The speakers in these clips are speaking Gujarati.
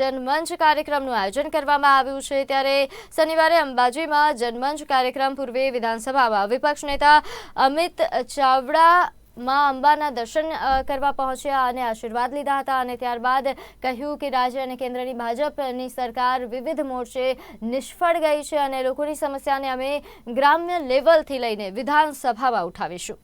જનમંચ કાર્યક્રમનું આયોજન કરવામાં આવ્યું છે ત્યારે શનિવારે અંબાજીમાં જનમંચ કાર્યક્રમ પૂર્વે વિધાનસભામાં વિપક્ષ નેતા અમિત ચાવડા માં અંબાના દર્શન કરવા પહોંચ્યા અને આશીર્વાદ લીધા હતા અને ત્યારબાદ કહ્યું કે રાજ્ય અને કેન્દ્રની ભાજપની સરકાર વિવિધ મોરચે નિષ્ફળ ગઈ છે અને લોકોની સમસ્યાને અમે ગ્રામ્ય લેવલથી લઈને વિધાનસભામાં ઉઠાવીશું।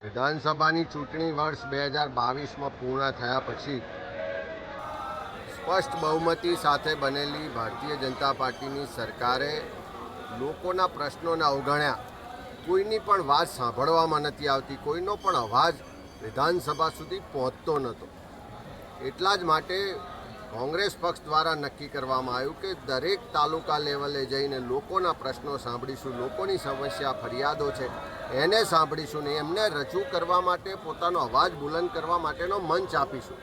વિધાનસભાની ચૂંટણી વર્ષ 2022માં પૂર્ણ થયા પછી સ્પષ્ટ બહુમતી સાથે બનેલી ભારતીય જનતા પાર્ટીની સરકારે લોકોના પ્રશ્નોને અવગણ્યા। કોઈની પણ વાત સાંભળવામાં નથી આવતી, કોઈનો પણ અવાજ વિધાનસભા સુધી પહોંચતો નહોતો। એટલા જ માટે કોંગ્રેસ પક્ષ દ્વારા નક્કી કરવામાં આવ્યું કે દરેક તાલુકા લેવલે જઈને લોકોના પ્રશ્નો સાંભળીશું, લોકોની સમસ્યા ફરિયાદો છે એને સાંભળીશું ને એમને રજૂ કરવા માટે પોતાનો અવાજ બુલંદ કરવા માટેનો મંચ આપીશું।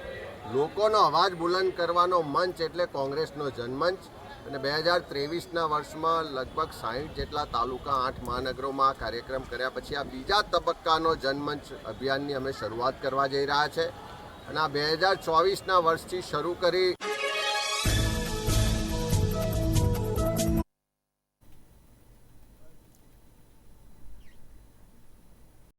લોકોનો અવાજ બુલંદ કરવાનો મંચ એટલે કોંગ્રેસનો જનમંચ અને 2023ના વર્ષમાં લગભગ 60 જેટલા તાલુકા 8 મહાનગરોમાં આ કાર્યક્રમ કર્યા પછી આ બીજા તબક્કાનો જનમંચ અભિયાનની અમે શરૂઆત કરવા જઈ રહ્યા છે અને આ 2024ના વર્ષથી શરૂ કરી